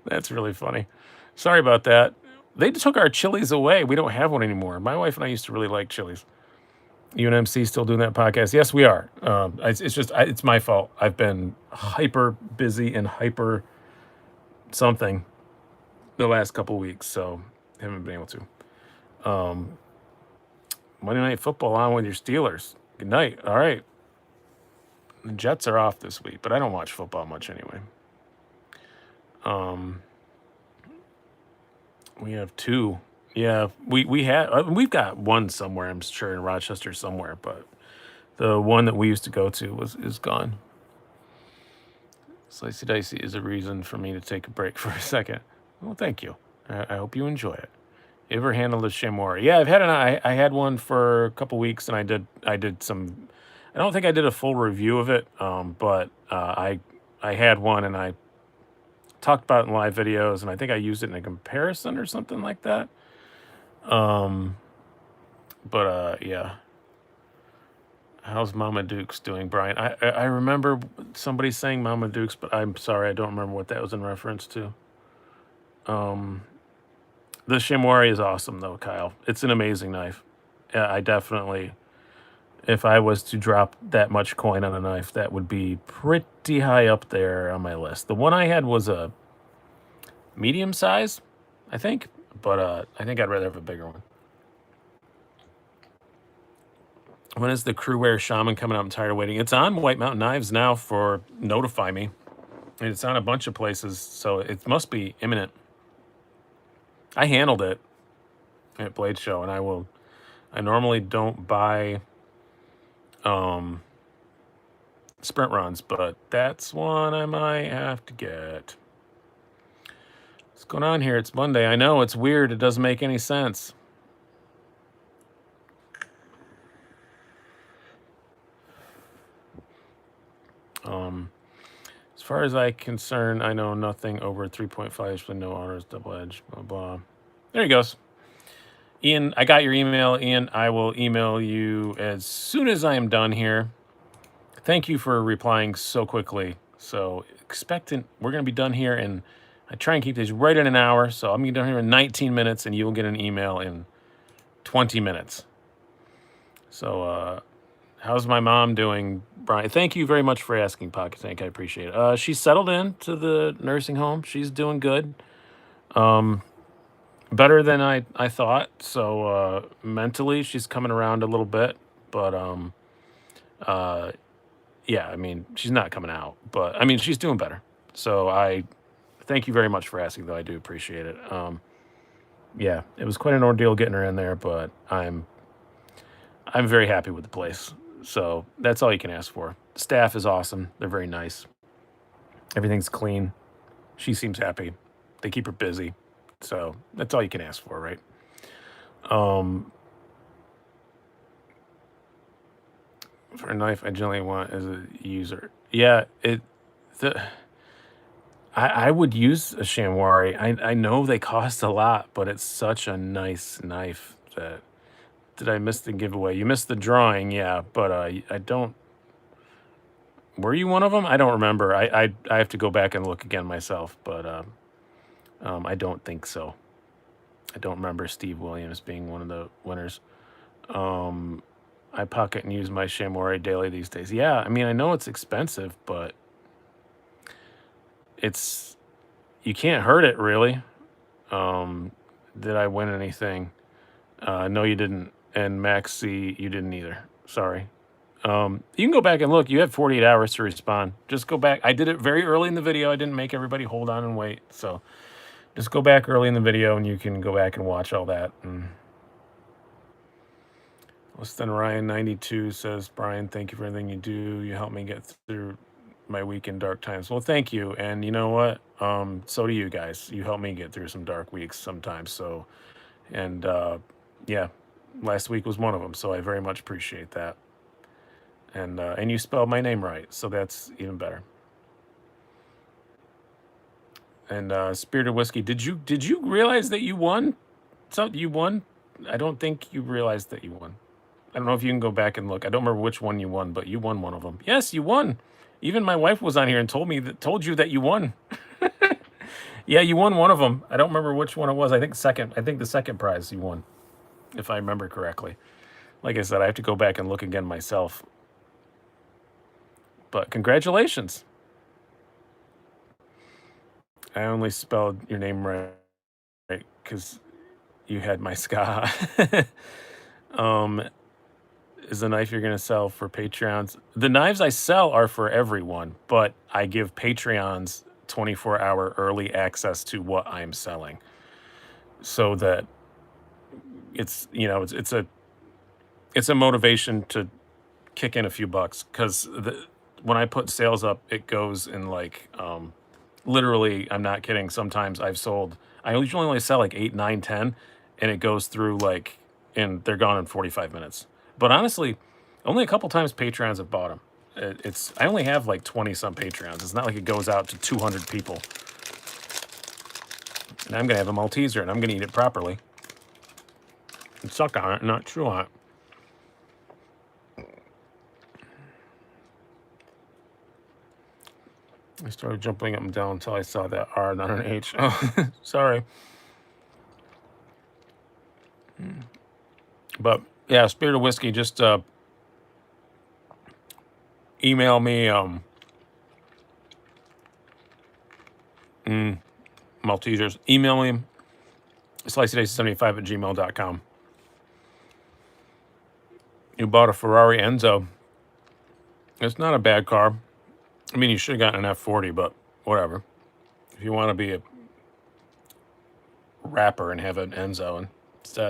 That's really funny. Sorry about that. They took our Chili's away. We don't have one anymore. My wife and I used to really like Chili's. UNMC still doing that podcast? Yes, we are. It's my fault. I've been hyper busy and hyper something the last couple weeks, so haven't been able to. Monday Night Football on with your Steelers. Good night. All right. The Jets are off this week, but I don't watch football much anyway. We have two. Yeah, we've got one somewhere, I'm sure, in Rochester somewhere, but the one that we used to go to is gone. Slicey Dicey is a reason for me to take a break for a second. Well, thank you. I hope you enjoy it. You ever handled a chamois? Yeah, I had one for a couple weeks, and I did some. I don't think I did a full review of it, but I had one, and I talked about it in live videos, and I think I used it in a comparison or something like that. Yeah. How's Mama Dukes doing, Brian? I remember somebody saying Mama Dukes, but I'm sorry, I don't remember what that was in reference to. The chamois is awesome, though, Kyle. It's an amazing knife. I definitely, if I was to drop that much coin on a knife, that would be pretty high up there on my list. The one I had was a medium size, I think, but I think I'd rather have a bigger one. When is the Crewware Shaman coming out? I'm tired of waiting. It's on White Mountain Knives now for Notify Me. And it's on a bunch of places, so it must be imminent. I handled it at Blade Show, and I normally don't buy sprint runs, but that's one I might have to get. What's going on here? It's Monday. I know, it's weird. It doesn't make any sense. As far as I'm concerned, I know nothing over 3.5, usually no honors, double edge, blah, blah. There he goes. Ian, I got your email. Ian, I will email you as soon as I am done here. Thank you for replying so quickly. So expectant, we're going to be done here, and I try and keep these right in an hour. So I'm going to be done here in 19 minutes, and you will get an email in 20 minutes. So how's my mom doing, Brian? Thank you very much for asking, Pocket Tank. I appreciate it. She's settled in to the nursing home. She's doing good. Better than I thought. So mentally, she's coming around a little bit. But yeah, I mean, she's not coming out. But I mean, she's doing better. So I thank you very much for asking, though. I do appreciate it. Yeah, it was quite an ordeal getting her in there, but I'm very happy with the place. So that's all you can ask for. The staff is awesome. They're very nice. Everything's clean. She seems happy. They keep her busy. So that's all you can ask for, right? For a knife, I generally want as a user. Yeah, I would use a Shamwari. I know they cost a lot, but it's such a nice knife that. Did I miss the giveaway? You missed the drawing, yeah, but I don't. Were you one of them? I don't remember. I have to go back and look again myself, but I don't think so. I don't remember Steve Williams being one of the winners. I pocket and use my Shamwari daily these days. Yeah, I mean, I know it's expensive, but you can't hurt it really. Did I win anything? No, you didn't. And Max C, you didn't either. Sorry. You can go back and look. You have 48 hours to respond. Just go back. I did it very early in the video. I didn't make everybody hold on and wait. So just go back early in the video and you can go back and watch all that. Less than Ryan 92 says, Brian, thank you for everything you do. You help me get through my week in dark times. Well, thank you. And you know what? So do you guys. You help me get through some dark weeks sometimes. So, and yeah, last week was one of them. So I very much appreciate that. And you spelled my name right, so that's even better. And Spirited Whiskey, did you realize that you won? So you won? I don't think you realized that you won. I don't know if you can go back and look. I don't remember which one you won, but you won one of them. Yes, you won. Even my wife was on here and told you that you won. Yeah, you won one of them. I don't remember which one it was. I think the second prize you won, if I remember correctly. Like I said, I have to go back and look again myself. But congratulations. I only spelled your name right because you had my Skaha. Is the knife you're going to sell for Patreons? The knives I sell are for everyone, but I give Patreons 24-hour early access to what I'm selling, so that it's a motivation to kick in a few bucks, because when I put sales up, it goes in like literally, I'm not kidding. Sometimes I usually only sell like 8, 9, 10, and it goes through and they're gone in 45 minutes. But honestly, only a couple times Patreons have bought them. I only have like 20 some Patreons. It's not like it goes out to 200 people. And I'm gonna have a Malteser and I'm gonna eat it properly and suck on it, not chew on it. I started jumping up and down until I saw that R, not an H. Oh, sorry. But yeah, Spirited Whiskey, just email me Maltesers. Email me sliceydice75@gmail.com. You bought a Ferrari Enzo. It's not a bad car. I mean, you should have gotten an F40, but whatever. If you want to be a rapper and have an Enzo, and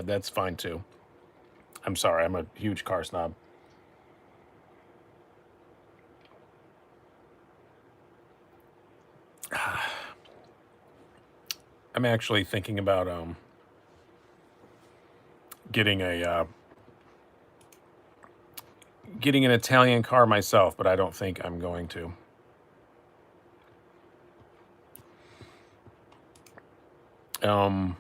that's fine too. I'm sorry, I'm a huge car snob. I'm actually thinking about getting getting an Italian car myself, but I don't think I'm going to. Um,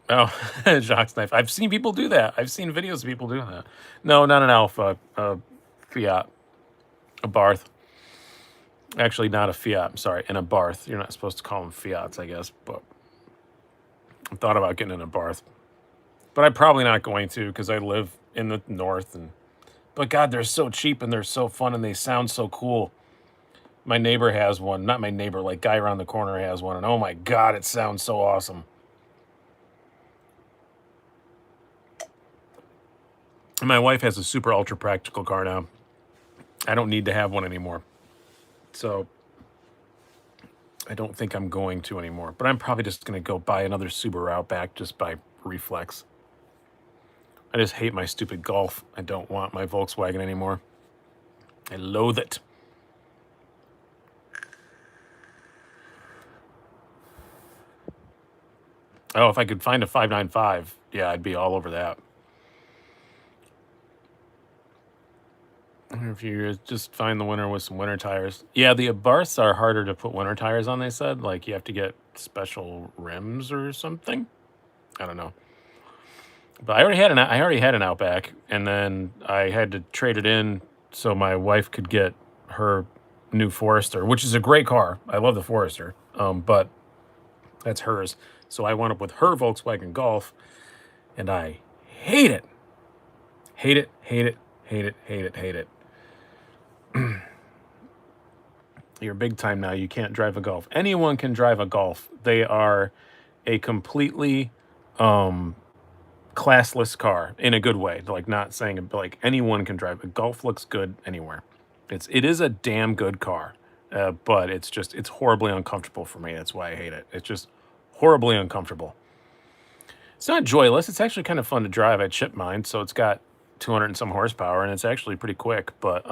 oh, Jacques knife. I've seen people do that. I've seen videos of people doing that. No, not an Alpha, a Fiat, a Barth. Actually, not a Fiat. I'm sorry, and a Barth. You're not supposed to call them Fiats, I guess, but I thought about getting in a Barth. But I'm probably not going to because I live in the north. But God, they're so cheap and they're so fun and they sound so cool. My neighbor has one. Not my neighbor, like guy around the corner has one. And oh my God, it sounds so awesome. And my wife has a super ultra practical car now. I don't need to have one anymore. So I don't think I'm going to anymore. But I'm probably just going to go buy another Subaru Outback just by reflex. I just hate my stupid Golf. I don't want my Volkswagen anymore. I loathe it. Oh, if I could find a 595, yeah, I'd be all over that. If you just find the winter with some winter tires. Yeah, the Abarths are harder to put winter tires on, they said. Like, you have to get special rims or something. I don't know. But I already had an Outback, and then I had to trade it in so my wife could get her new Forester, which is a great car. I love the Forester, but that's hers. So I wound up with her Volkswagen Golf, and I hate it. Hate it, hate it, hate it, hate it, hate it. You're big time now. You can't drive a Golf. Anyone can drive a Golf. They are a completely classless car in a good way. Like, not saying it, but like anyone can drive a Golf. Looks good anywhere. It is a damn good car, but it's horribly uncomfortable for me. That's why I hate it. It's just horribly uncomfortable. It's not joyless. It's actually kind of fun to drive. I chipped mine, so it's got 200 and some horsepower, and it's actually pretty quick. But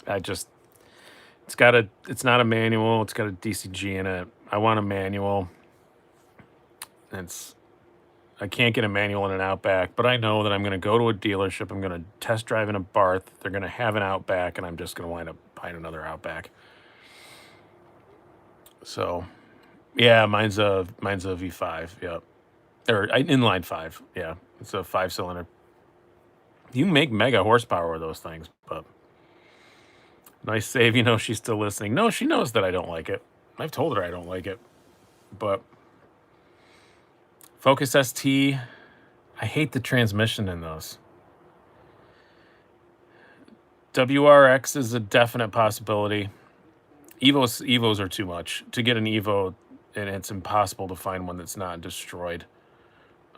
I just it's not a manual. It's got a DCG in it. I want a manual. I can't get a manual in an Outback, but I know that I'm going to go to a dealership. I'm going to test drive in a Barth. They're going to have an Outback, and I'm just going to wind up buying another Outback. So, yeah, mine's a V5. Yep, or inline 5. Yeah, it's a 5-cylinder. You can make mega horsepower with those things, but nice save. You know, she's still listening. No, she knows that I don't like it. I've told her I don't like it, but Focus ST, I hate the transmission in those. WRX is a definite possibility. Evos are too much. To get an Evo, and it's impossible to find one that's not destroyed.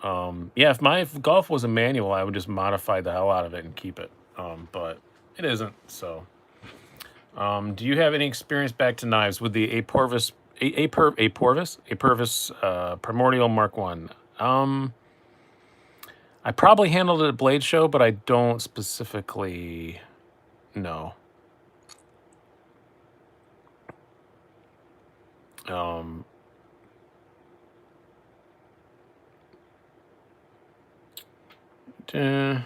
Yeah, if my Golf was a manual, I would just modify the hell out of it and keep it. But it isn't. So, do you have any experience back to knives with the Apervis Primordial Mark One? I probably handled it at Blade Show, but I don't specifically know. If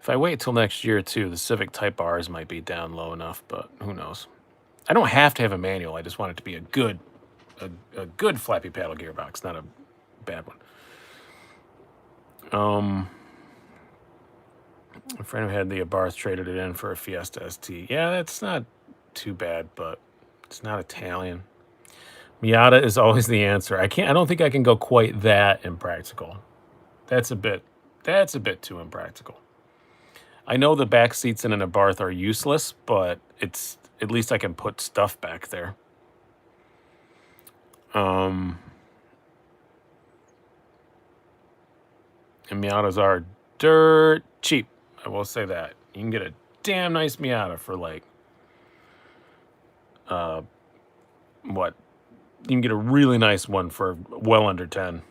I wait till next year too, the Civic Type R's might be down low enough, but who knows? I don't have to have a manual. I just want it to be a good flappy paddle gearbox, not a bad one. A friend who had the Abarth traded it in for a Fiesta ST. Yeah, that's not too bad, but it's not Italian. Miata is always the answer. I don't think I can go quite that impractical. That's a bit too impractical. I know the back seats in an Abarth are useless, but it's at least I can put stuff back there. And Miatas are dirt cheap. I will say that. You can get a damn nice Miata for like, what? You can get a really nice one for well under 10.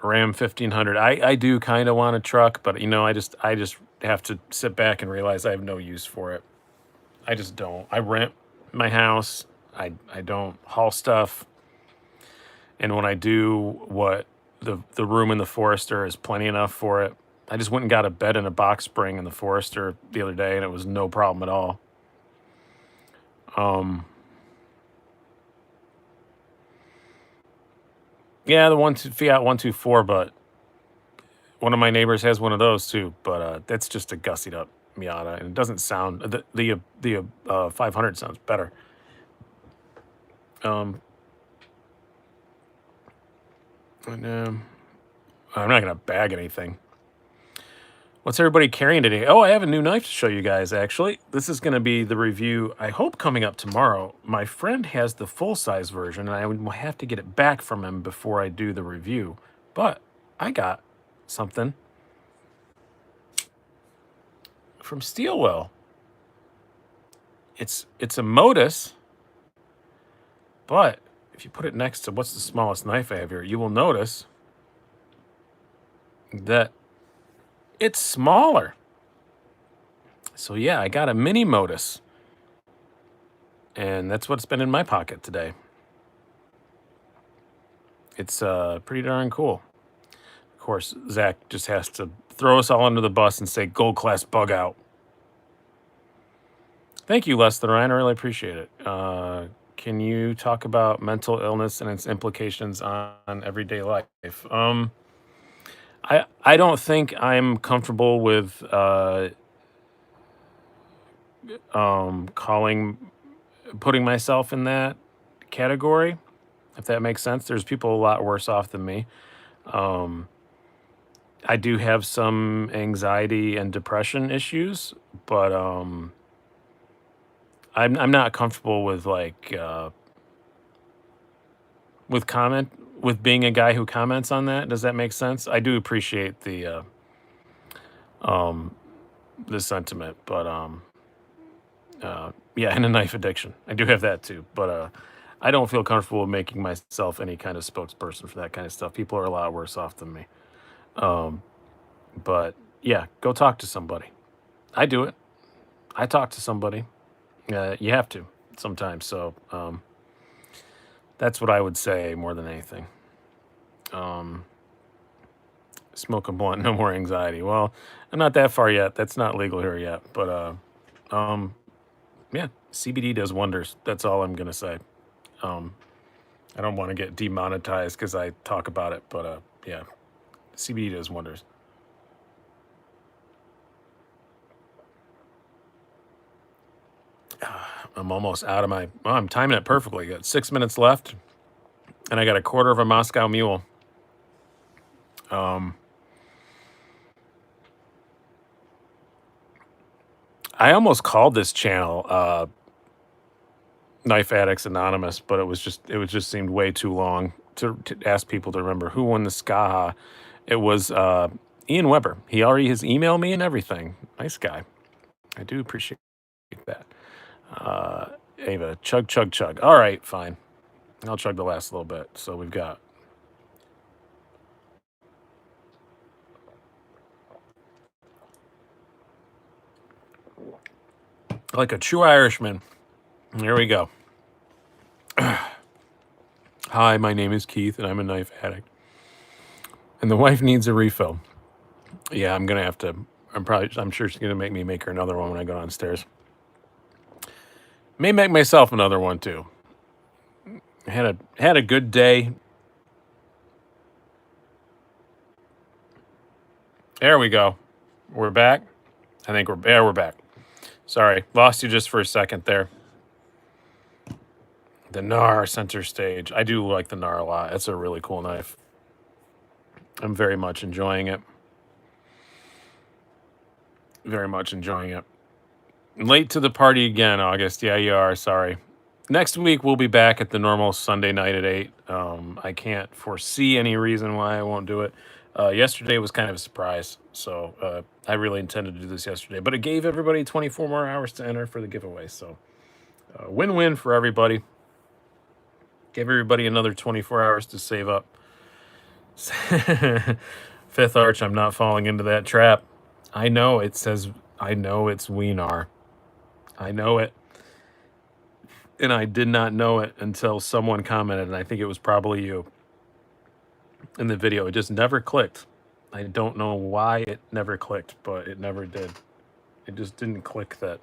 Ram 1500. I do kind of want a truck, but you know, I just have to sit back and realize I have no use for it. I just don't. I rent my house. I don't haul stuff. And when I do, what the room in the Forester is plenty enough for it. I just went and got a bed and a box spring in the Forester the other day, and it was no problem at all. Yeah, the Fiat 124, but one of my neighbors has one of those too. But that's just a gussied up Miata, and it doesn't sound the 500 sounds better. And, I'm not gonna bag anything. What's everybody carrying today? Oh, I have a new knife to show you guys, actually. This is going to be the review, I hope, coming up tomorrow. My friend has the full-size version, and I would have to get it back from him before I do the review. But I got something from Steelwell. It's a Modus, but if you put it next to what's the smallest knife I have here, you will notice that it's smaller. So yeah, I got a mini Modus, and that's what's been in my pocket today. It's pretty darn cool. Of course, Zach just has to throw us all under the bus and say gold class bug out. Thank you, Less Than Ryan. I really appreciate it. Can you talk about mental illness and its implications on everyday life? I don't think I'm comfortable with putting myself in that category, if that makes sense. There's people a lot worse off than me. I do have some anxiety and depression issues, but I'm not comfortable with with being a guy who comments on that. Does that make sense? I do appreciate the sentiment, but yeah, and a knife addiction. I do have that too, but I don't feel comfortable making myself any kind of spokesperson for that kind of stuff. People are a lot worse off than me. But yeah, go talk to somebody. I do it. I talk to somebody. You have to sometimes. So that's what I would say more than anything. Smoke a blunt, no more anxiety. Well, I'm not that far yet. That's not legal here yet. But yeah, CBD does wonders. That's all I'm gonna say. I don't want to get demonetized because I talk about it, but yeah, CBD does wonders. I'm almost out of my. Well, I'm timing it perfectly. Got 6 minutes left, and I got a quarter of a Moscow Mule. I almost called this channel Knife Addicts Anonymous, but it just seemed way too long to ask people to remember who won the Skaha. It was Ian Weber. He already has emailed me and everything. Nice guy. I do appreciate that. Ava, chug, chug, chug. All right, fine. I'll chug the last little bit. So we've got. Like a true Irishman. Here we go. Hi, my name is Keith, and I'm a knife addict. And the wife needs a refill. Yeah, I'm gonna have to. I'm sure she's gonna make me make her another one when I go downstairs. May make myself another one too. Had a good day. There we go. We're back. I think we're back. Sorry, lost you just for a second there. The Nar center stage. I do like the Nar a lot. It's a really cool knife. I'm very much enjoying it. Very much enjoying it. Late to the party again, August. Yeah, you are. Sorry. Next week, we'll be back at the normal Sunday night at 8. I can't foresee any reason why I won't do it. Yesterday was kind of a surprise, so I really intended to do this yesterday. But it gave everybody 24 more hours to enter for the giveaway, so win-win for everybody. Give everybody another 24 hours to save up. Fifth Arch, I'm not falling into that trap. I know it says, I know it's Wienar. I know it. And I did not know it until someone commented, and I think it was probably you in the video. It just never clicked. I don't know why it never clicked, but it never did. It just didn't click that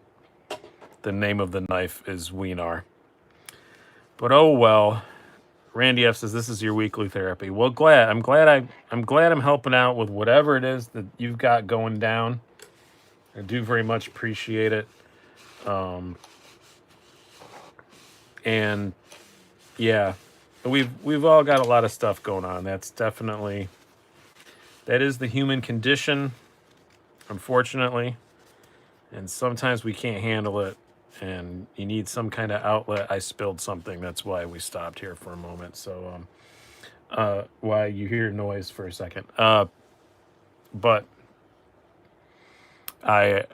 the name of the knife is Wienar. But oh well. Randy F says this is your weekly therapy. Well, I'm glad I'm helping out with whatever it is that you've got going down. I do very much appreciate it. And yeah, we've all got a lot of stuff going on. That is the human condition, unfortunately. And sometimes we can't handle it, and you need some kind of outlet. I spilled something. That's why we stopped here for a moment. So why you hear noise for a second. But I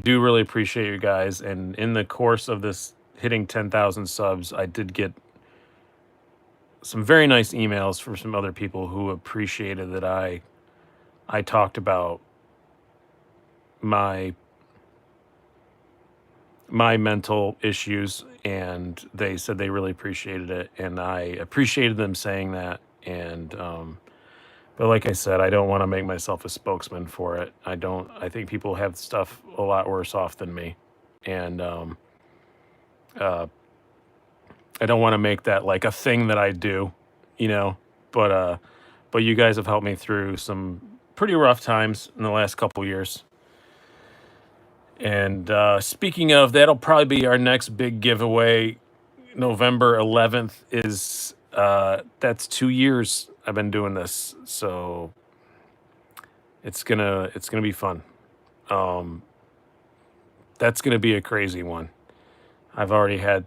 do really appreciate you guys, and in the course of this hitting 10,000 subs, I did get some very nice emails from some other people who appreciated that I talked about my mental issues, and they said they really appreciated it, and I appreciated them saying that. And but like I said, I don't want to make myself a spokesman for it. I think people have stuff a lot worse off than me, and I don't want to make that like a thing that I do, you know. But you guys have helped me through some pretty rough times in the last couple years. And speaking of, that'll probably be our next big giveaway. November 11th is that's 2 years I've been doing this, so it's gonna be fun. That's gonna be a crazy one. I've already had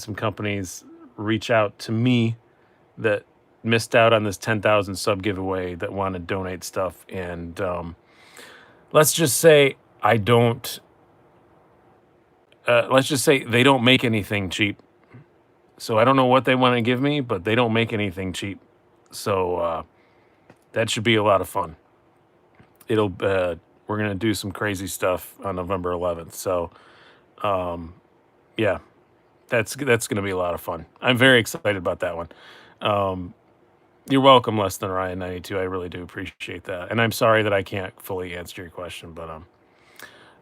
some companies reach out to me that missed out on this 10,000 sub giveaway that want to donate stuff, and let's just say I don't. Let's just say they don't make anything cheap. So I don't know what they want to give me, but they don't make anything cheap. So that should be a lot of fun. We're gonna do some crazy stuff on November 11th. So yeah, that's gonna be a lot of fun. I'm very excited about that one. You're welcome, Less Than Ryan 92. I really do appreciate that, and I'm sorry that I can't fully answer your question, but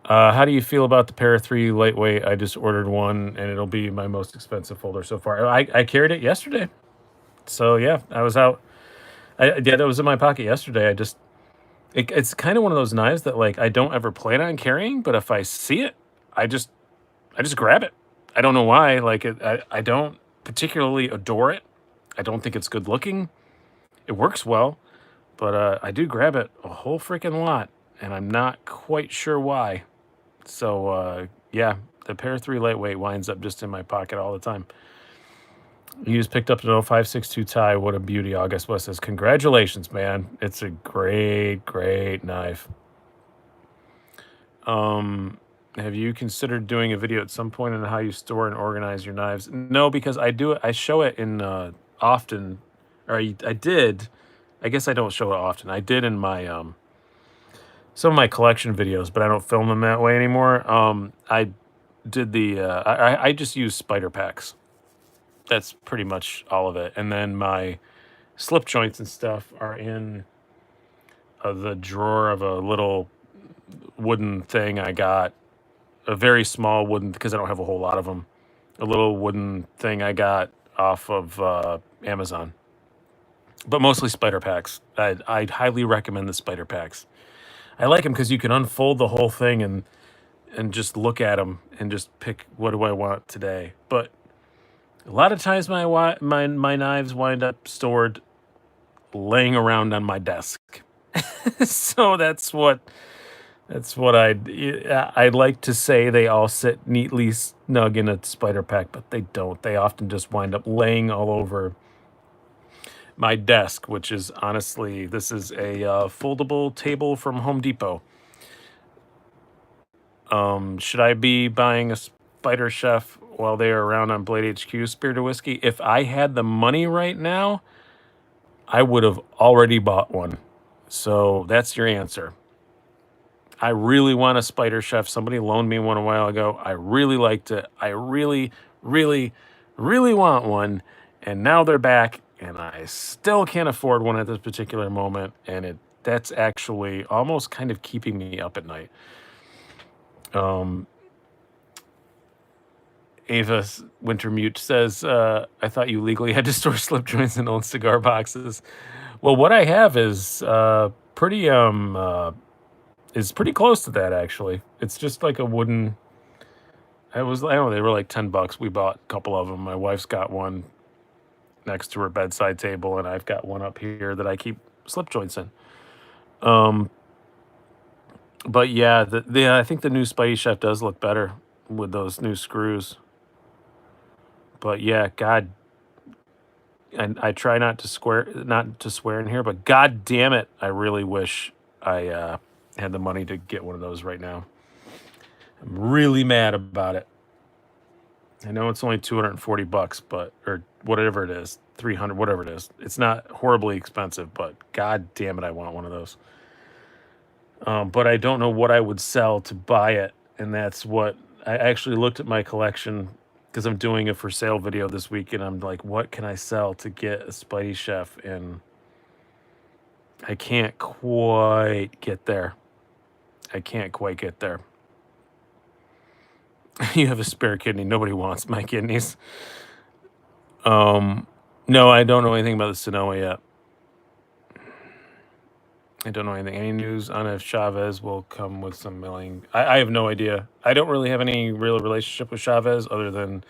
how do you feel about the Para 3 lightweight? I just ordered one, and it'll be my most expensive folder so far. I carried it yesterday. So, yeah, I was out. Yeah, that was in my pocket yesterday. It's kind of one of those knives that, like, I don't ever plan on carrying, but if I see it, I just grab it. I don't know why. Like, I don't particularly adore it. I don't think it's good looking. It works well, but I do grab it a whole freaking lot, and I'm not quite sure why. So, yeah, the Para 3 lightweight winds up just in my pocket all the time. You just picked up an 0562 tie. What a beauty. August West says, congratulations, man. It's a great, great knife. Have you considered doing a video at some point on how you store and organize your knives? No, because I show it in often, or I did. I guess I don't show it often. I did in my some of my collection videos, but I don't film them that way anymore. I did I just use spider packs. That's pretty much all of it. And then my slip joints and stuff are in the drawer of a little wooden thing I got. A very small wooden, because I don't have a whole lot of them. A little wooden thing I got off of Amazon. But mostly spider packs. I'd highly recommend the spider packs. I like them because you can unfold the whole thing and just look at them and just pick, what do I want today. But a lot of times my knives wind up stored laying around on my desk. So that's what I'd like to say they all sit neatly snug in a spider pack, but they don't. They often just wind up laying all over my desk, which is honestly, this is a foldable table from Home Depot. Should I be buying a Spider Chef while they are around on Blade HQ, Spirit of Whiskey? If I had the money right now, I would have already bought one. So that's your answer. I really want a Spider Chef. Somebody loaned me one a while ago. I really liked it. I really, really, really want one. And now they're back, and I still can't afford one at this particular moment. And that's actually almost kind of keeping me up at night. Ava Wintermute says, I thought you legally had to store slip joints in old cigar boxes. Well, what I have is pretty close to that, actually. It's just like a wooden. I don't know, they were like $10. We bought a couple of them. My wife's got one next to her bedside table, and I've got one up here that I keep slip joints in. But yeah, I think the new Spidey Chef does look better with those new screws. But yeah, God, and I try not to swear in here, but God damn it, I really wish I had the money to get one of those right now. I'm really mad about it. I know it's only $240, but or whatever it is, 300, whatever it is. It's not horribly expensive, but God damn it, I want one of those. But I don't know what I would sell to buy it, and that's what I actually looked at my collection because I'm doing a for sale video this week, and I'm like, what can I sell to get a Spidey Chef? And I can't quite get there. You have a spare kidney. Nobody wants my kidneys. No, I don't know anything about the Sonoma yet. I don't know anything. Any news on if Chavez will come with some milling? I have no idea. I don't really have any real relationship with Chavez other than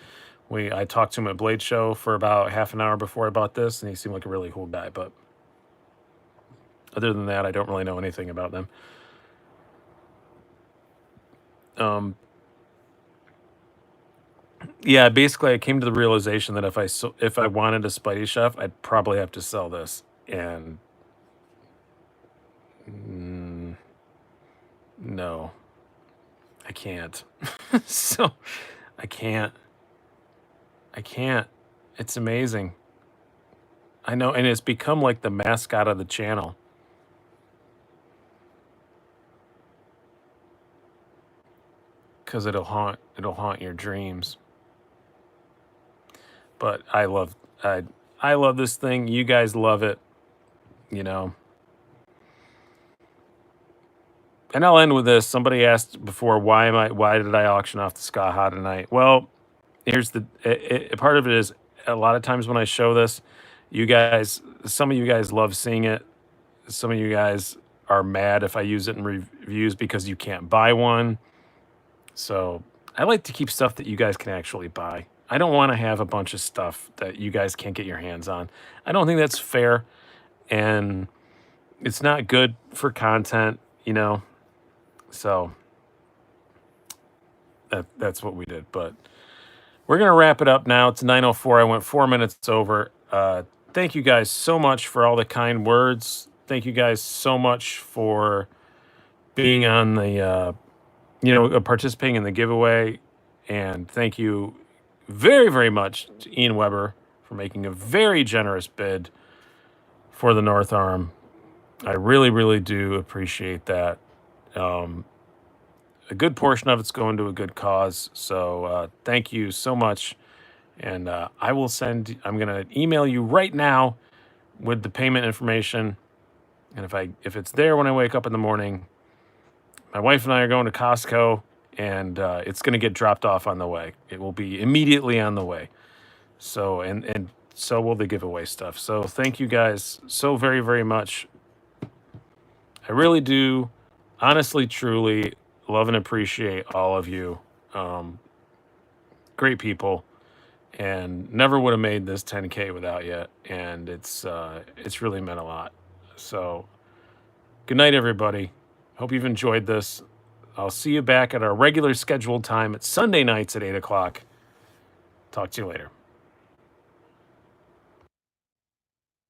I talked to him at Blade Show for about half an hour before I bought this, and he seemed like a really cool guy. But other than that, I don't really know anything about them. Yeah, basically, I came to the realization that if I wanted a Spidey Chef, I'd probably have to sell this, and no, I can't. So I can't. It's amazing. I know, and it's become like the mascot of the channel. Because it'll haunt your dreams. But I love this thing. You guys love it, you know. And I'll end with this. Somebody asked before, why did I auction off the Skaha tonight? Well, here's the part of it is a lot of times when I show this, some of you guys love seeing it. Some of you guys are mad if I use it in reviews because you can't buy one. So I like to keep stuff that you guys can actually buy. I don't want to have a bunch of stuff that you guys can't get your hands on. I don't think that's fair, and it's not good for content, you know. So that's what we did. But we're gonna wrap it up now. It's 9:04. I went 4 minutes over. Thank you guys so much for all the kind words. Thank you guys so much for being on the participating in the giveaway, and thank you very, very much to Ian Weber for making a very generous bid for the North Arm. I really, really do appreciate that. A good portion of it's going to a good cause, so thank you so much. And I'm going to email you right now with the payment information. And if it's there when I wake up in the morning, my wife and I are going to Costco, and it's going to get dropped off on the way. It will be immediately on the way. So, and so will the giveaway stuff. So thank you guys so very, very much. I really do, honestly, truly love and appreciate all of you. Great people, and never would have made this 10K without you. And it's really meant a lot. So good night, everybody. Hope you've enjoyed this. I'll see you back at our regular scheduled time at Sunday nights at 8 o'clock. Talk to you later.